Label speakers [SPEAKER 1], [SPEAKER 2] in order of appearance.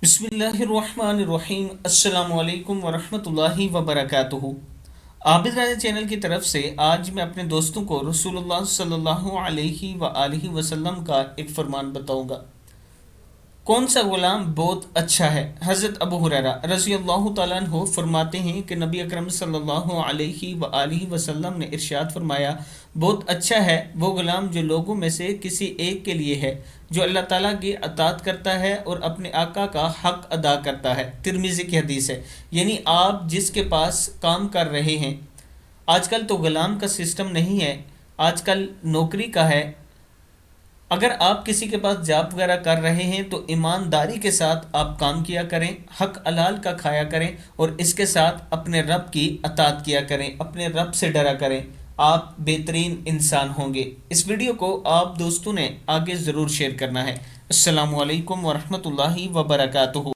[SPEAKER 1] बिस्मिल्लाहिर्रहमानिर्रहीम। अस्सलामु अलैकुम वरहमतुल्लाहि वबरकातुहू। आबिद चैनल की तरफ से आज मैं अपने दोस्तों को रसूलुल्लाह सल्लल्लाहु अलैहि व आलिहि वसल्लम का एक फरमान बताऊंगा। कौन सा गुलाम बहुत अच्छा है? हज़रत अबू हुरैरा रज़ी अल्लाह तआला अन्हु फरमाते हैं कि नबी अकरम सल्लल्लाहु अलैहि व आलिहि वसल्लम ने इरशाद फरमाया, बहुत अच्छा है वो गुलाम जो लोगों में से किसी एक के लिए है, जो अल्लाह ताला की अताअत करता है और अपने आका का हक अदा करता है। तिरमिज़ी की हदीस है। यानी आप जिसके पास काम कर रहे हैं, आजकल तो गुलाम का सिस्टम नहीं है, आजकल नौकरी का है। अगर आप किसी के पास जॉब वगैरह कर रहे हैं तो ईमानदारी के साथ आप काम किया करें, हक हलाल का खाया करें और इसके साथ अपने रब की अताअत किया करें, अपने रब से डरा करें। आप बेहतरीन इंसान होंगे। इस वीडियो को आप दोस्तों ने आगे ज़रूर शेयर करना है। अस्सलामु अलैकुम वरहमतुल्लाहि वबरकातुहू।